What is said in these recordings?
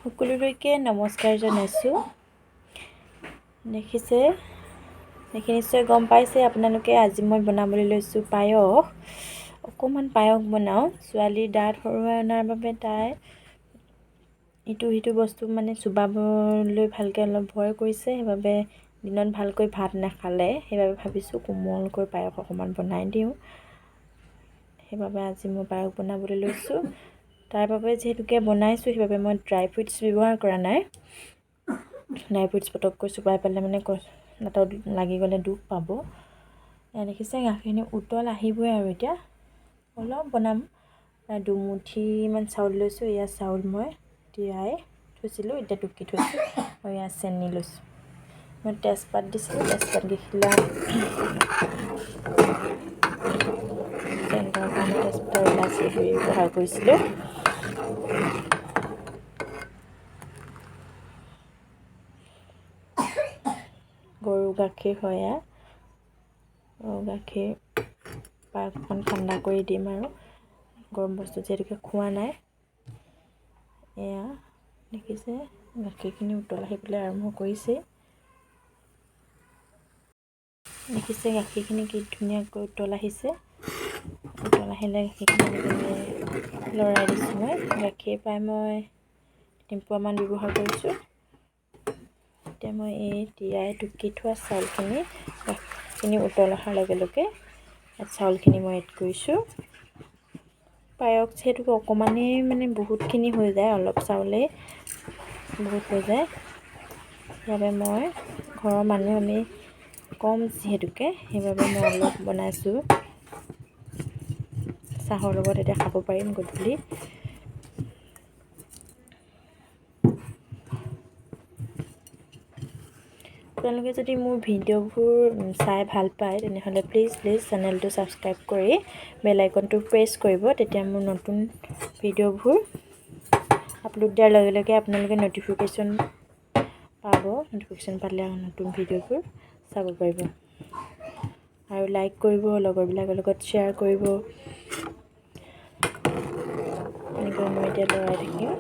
সকলোলৈকে নমস্কাৰ জনাইছোঁ। দেখি নিশ্চয় গম পাইছে আপোনালোকে আজি মই বনাবলৈ লৈছোঁ পায়স। অকণমান পায়স বনাওঁ। ছোৱালীৰ দাঁত সৰুৱাই অনাৰ বাবে তাই ইটো সিটো বস্তু মানে চুবাবলৈ ভালকৈ অলপ ভয় কৰিছে। সেইবাবে দিনত ভালকৈ ভাত নাখালে। সেইবাবে ভাবিছোঁ কোমলকৈ পায়স অকণমান বনাই দিওঁ। সেইবাবে আজি মই পায়স বনাবলৈ লৈছোঁ। তাৰ বাবে যিহেতুকে বনাইছোঁ সেইবাবে মই ড্ৰাই ফ্ৰুইটছ ব্যৱহাৰ কৰা নাই। ড্ৰাই ফ্ৰুইটছ পটককৈ চুবাই পেলাই মানে দাঁতত লাগি গ'লে দুখ পাব। এয়া দেখিছে গাখীৰখিনি উতল আহিবই আৰু এতিয়া অলপ বনাম। প্ৰায় দুমুঠিমান চাউল লৈছোঁ। এয়া চাউল মই তিয়াই থৈছিলোঁ, এতিয়া টুকি থৈছোঁ। আৰু এয়া চেনি লৈছোঁ। মই তেজপাত দিছিলোঁ, তেজপাত দেখিলা চেণ্টাৰৰ কাৰণে তেজপাত ইলাচি ব্যৱহাৰ কৰিছিলোঁ। গৰু গাখীৰ হয়, গৰু গাখীৰ পায়সখন ঠাণ্ডা কৰি দিম আৰু গৰম বস্তু যিহেতুকে খোৱা নাই। এয়া দেখিছে গাখীৰখিনি উতল আহিবলৈ আৰম্ভ কৰিছে। দেখিছে গাখীৰখিনি কি ধুনীয়াকৈ উতল আহিছে। উতল আহিলে গাখীৰখিনি লৰাই দিছোঁ। মই গাখীৰ প্ৰায় মই 3 পোৱামান ব্যৱহাৰ কৰিছোঁ। এতিয়া মই এই তিয়াই টুকি থোৱা চাউলখিনি উতল অহাৰ লগে লগে চাউলখিনি মই এড কৰিছোঁ। পায়স যিহেতুকে অকণমানেই মানে বহুতখিনি হৈ যায়, অলপ চাউলেই বহুত হৈ যায়। সেইবাবে মই ঘৰৰ মানুহ আমি কম যিহেতুকে সেইবাবে মই অলপ বনাইছোঁ। চাহৰ লগত এতিয়া খাব পাৰিম গধূলি। আপোনালোকে যদি মোৰ ভিডিঅ'বোৰ চাই ভাল পায় তেনেহ'লে প্লিজ চেনেলটো ছাবস্ক্ৰাইব কৰি বেল আইকনটো প্ৰেছ কৰিব। তেতিয়া মোৰ নতুন ভিডিঅ'বোৰ আপলোড দিয়াৰ লগে লগে আপোনালোকে ন'টিফিকেশ্যন পাব। ন'টিফিকেশ্যন পালে নতুন ভিডিঅ'বোৰ চাব পাৰিব। আৰু লাইক কৰিব, লগৰবিলাকৰ লগত শ্বেয়াৰ কৰিব। এনেকৈ মই এতিয়া লৰাই থাকিম।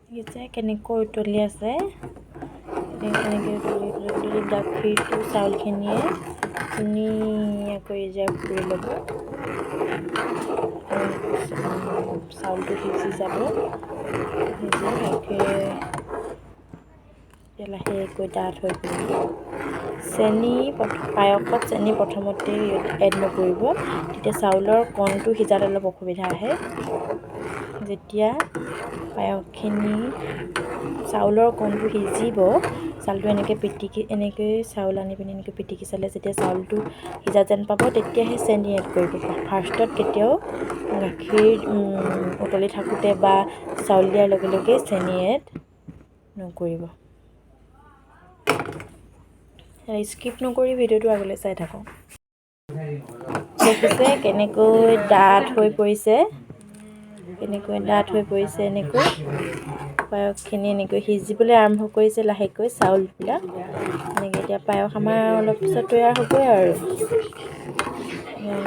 দেখিছে কেনেকৈ উতলি আছে। এনেকৈ উতলি গাখীৰটো চাউলখিনিয়ে ধুনীয়াকৈ ৰিজাৰ্ভ কৰি ল'ব। চাউলটো সিজি যাব। সিজি গাখীৰ লাহেকৈ ডাঠ হৈ পৰিব। পায়সত চেনি প্ৰথমতে এড নকৰিব, তেতিয়া চাউলৰ কণটো সিজাত অলপ অসুবিধা আহে। যেতিয়া পায়সখিনি চাউলৰ কণটো সিজিব, চাউলটো এনেকৈ চাউল আনি পিনি এনেকৈ পিটিকি চালে যেতিয়া চাউলটো সিজা যেন পাব, তেতিয়াহে চেনি এড কৰিব। ফাৰ্ষ্টত কেতিয়াও গাখীৰ উতলি থাকোঁতে বা চাউল দিয়াৰ লগে লগে চেনি এড নকৰিব। স্কিপ নকৰি ভিডিঅ'টো আগলৈ চাই থাকক। দেখিছে কেনেকৈ ডাঠ হৈ পৰিছে। এনেকৈ পায়সখিনি এনেকৈ সিজিবলৈ আৰম্ভ কৰিছে লাহেকৈ চাউলবিলাক। এনেকৈ এতিয়া পায়স আমাৰ অলপ পিছত তৈয়াৰ হ'বই আৰু।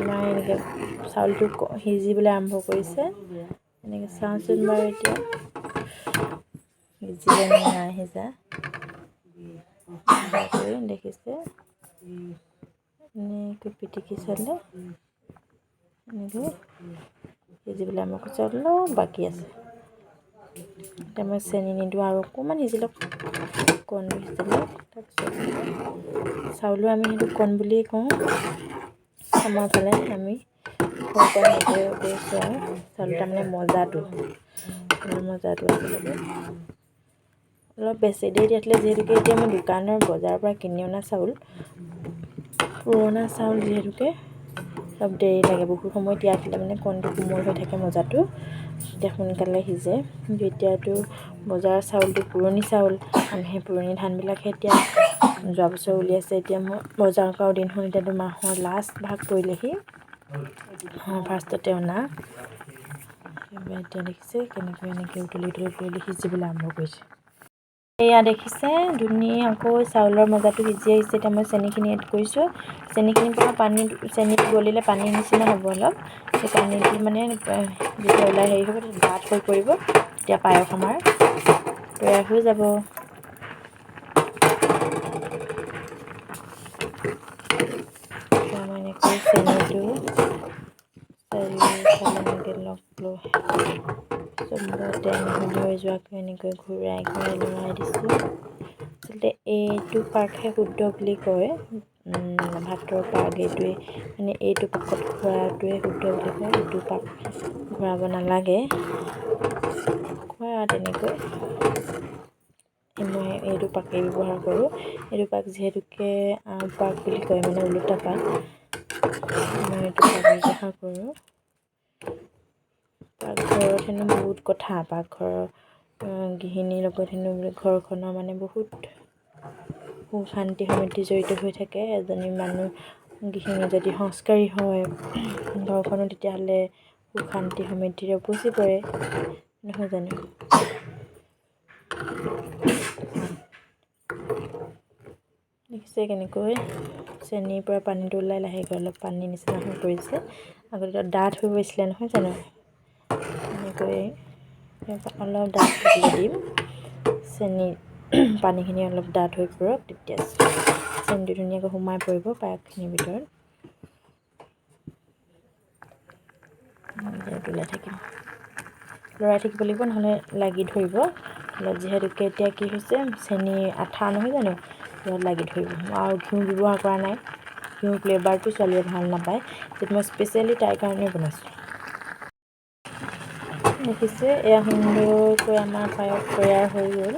আমাৰ এনেকৈ চাউলটো সিজিবলৈ আৰম্ভ কৰিছে। এনেকৈ চাওঁচোন বাৰু এতিয়া সিজিলে নে নাই সিজা। দেখিছে এনেকৈ পিটিকি চালে এনেকৈ সিজিবলৈ আৰম্ভ কৰিছে। অলপ বাকী আছে। এতিয়া মই চেনি নিদিওঁ আৰু অকণমান সিজিলক, কণটো সিজিলক। তাৰপিছত চাউলো আমি সেইটো কণ বুলিয়েই কওঁ আমাৰ ফালে। আমি সৰুতে সেইটোৱে কৈছোঁ আৰু চাউল তাৰমানে মজাটো আচলতে অলপ বেছি দেৰি দিয়াছিলে। যিহেতুকে এতিয়া মই দোকানৰ বজাৰৰ পৰা কিনি অনা চাউল, পুৰণা চাউল যিহেতুকে অলপ দেৰি লাগে। বহুত সময় তিয়াই থ'লে মানে কণটো কোমল হৈ থাকে, মজাটো তেতিয়া সোনকালে সিজে। কিন্তু এতিয়াতো বজাৰৰ চাউলটো পুৰণি চাউল। আমি সেই পুৰণি ধানবিলাকহে এতিয়া যোৱা বছৰ উলিয়াইছে। এতিয়া মই বজাৰ কৰাও দিন হ'ল। এতিয়াতো মাহৰ লাষ্ট ভাগ পৰিলেহি, ফাৰ্ষ্টতে অনা। এতিয়া দেখিছে কেনেকৈ এনেকৈ উতলি সিজিবলৈ আৰম্ভ কৰিছে। এয়া দেখিছে ধুনীয়াকৈ চাউলৰ মজাটো সিজি আহিছে। এতিয়া মই চেনিখিনি এড কৰিছোঁ। চেনিখিনিৰ পৰা চেনিটো গলিলে পানীৰ নিচিনা হ'ব অলপ। সেই পানীটো মানে যেতিয়া ওলাই হেৰি হ'ব ডাঠ হৈ পৰিব, তেতিয়া পায়স আমাৰ তৈয়াৰ হৈ যাব। মই এনেকৈ চেনিটো চাৰিওফালে এনেকৈ চবতে মিহলি হৈ যোৱাকৈ এনেকৈ ঘূৰাই লৰাই দিছোঁ। আচলতে এইটো পাকহে শুদ্ধ বুলি কয়, ভাতৰ পাক এইটোৱে, মানে এইটো পাকত ঘূৰাটোৱে শুদ্ধ বুলি কয়। এইটো পাক ঘূৰাব নালাগে। ঘূৰা তেনেকৈ মই এইটো পাকেই ব্যৱহাৰ কৰোঁ। এইটো পাক যিহেতুকে পাক বুলি কয়, মানে ওলোটা পাক, মই এইটো পাক ব্যৱহাৰ কৰোঁ। পাকঘৰত হেনো বহুত কথা, পাকঘৰৰ গৃহিণীৰ লগত হেনো ঘৰখনৰ মানে বহুত সুখ শান্তি সমৃদ্ধি জড়িত হৈ থাকে। এজনী গৃহিণী যদি সংস্কাৰী হয় ঘৰখনো তেতিয়াহ'লে সুখ শান্তি সমৃদ্ধিৰে উপচি পৰে, নহয় জানো? দেখিছে কেনেকৈ চেনিৰ পৰা পানীটো ওলাই লাহেকৈ অলপ পানী নিচিনা হৈ পৰিছে। আগতে ডাঠ হৈ পৰিছিলে, নহয় জানো? এনেকৈ অলপ ডাঠ হ'বলৈ দিম। চেনিৰ পানীখিনি অলপ ডাঠ হৈ পৰক, তেতিয়া চেনিটো ধুনীয়াকৈ সোমাই পৰিব পায়সখিনিৰ ভিতৰত। লৰাই থাকিব লাগিব, নহ'লে লাগি ধৰিব। যিহেতুকে এতিয়া কি হৈছে, চেনি আঠা নহয় জানো, ইয়াত লাগি ধৰিব। আৰু ঘিউ ব্যৱহাৰ কৰা নাই। ঘিউ ফ্লেভাৰটো ছোৱালীয়ে ভাল নাপায়, সেইটো মই স্পেচিয়েলি তাইৰ কাৰণে বনাইছোঁ। দেখিছে এয়া সুন্দৰকৈ আমাৰ পায়স তৈয়াৰ হৈ গ'ল।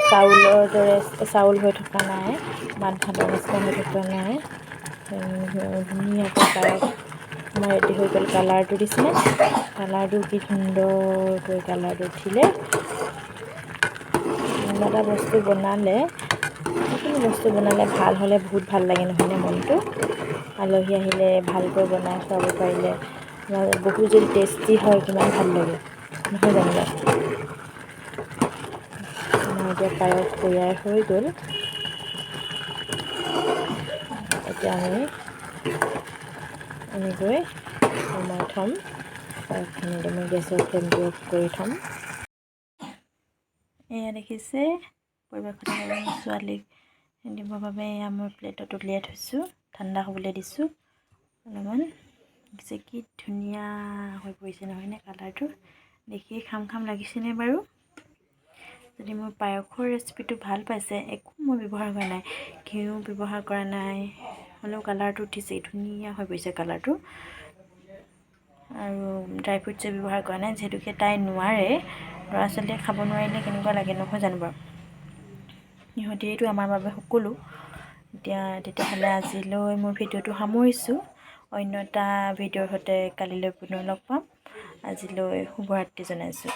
চাউলৰ দৰে চাউল হৈ থকা নাই, ভাতৰ নিচিনা হৈ থকা নাই। ধুনীয়াকৈ পায়স আমাৰ ৰেডি হৈ গ'ল। কালাৰটো দিছিলে, কালাৰটো কি সুন্দৰকৈ কালাৰটো উঠিলে। কোনোবা এটা বস্তু বনালে, যিকোনো বস্তু বনালে ভাল হ'লে বহুত ভাল লাগে, নহয়নে মনটো? আলহী আহিলে ভালকৈ বনাই খুৱাব পাৰিলে, বহুত যদি টেষ্টি হয় কিমান ভাল লাগে, নহয় জানো বাৰু? আমাৰ এতিয়া পায়স তৈয়াৰ হৈ গ'ল। এতিয়া আমি এনেকৈ নমাই থ'ম। পায়সখিনি মই গেছৰ ফ্লেমটো অফ কৰি থ'ম। এয়া দেখিছে পৰিৱেশন কৰি ছোৱালীক দিবৰ বাবে এয়া মই প্লেটত উলিয়াই থৈছোঁ, ঠাণ্ডা হ'বলৈ দিছোঁ অলপমান। দেখিছে কি ধুনীয়া হৈ পৰিছে, নহয়নে? কালাৰটো দেখিয়ে খাম খাম লাগিছেনে বাৰু? যদি মোৰ পায়সৰ ৰেচিপিটো ভাল পাইছে, একো মই ব্যৱহাৰ কৰা নাই, ঘিউ ব্যৱহাৰ কৰা নাই, হ'লেও কালাৰটো উঠিছে, ধুনীয়া হৈ পৰিছে কালাৰটো। আৰু ড্ৰাই ফ্ৰুটছে ব্যৱহাৰ কৰা নাই, যিহেতুকে তাই নোৱাৰে। ল'ৰা ছোৱালীয়ে খাব নোৱাৰিলে কেনেকুৱা লাগে, নহয় জানো বাৰু? সিহঁতিয়েইটো আমাৰ বাবে সকলো। তেতিয়াহ'লে আজিলৈ মোৰ ভিডিঅ'টো সামৰিছোঁ। অন্য এটা ভিডিঅ'ৰ সৈতে কালিলৈ পুনৰ লগ পাম। আজিলৈ শুভৰাত্ৰি জনাইছোঁ।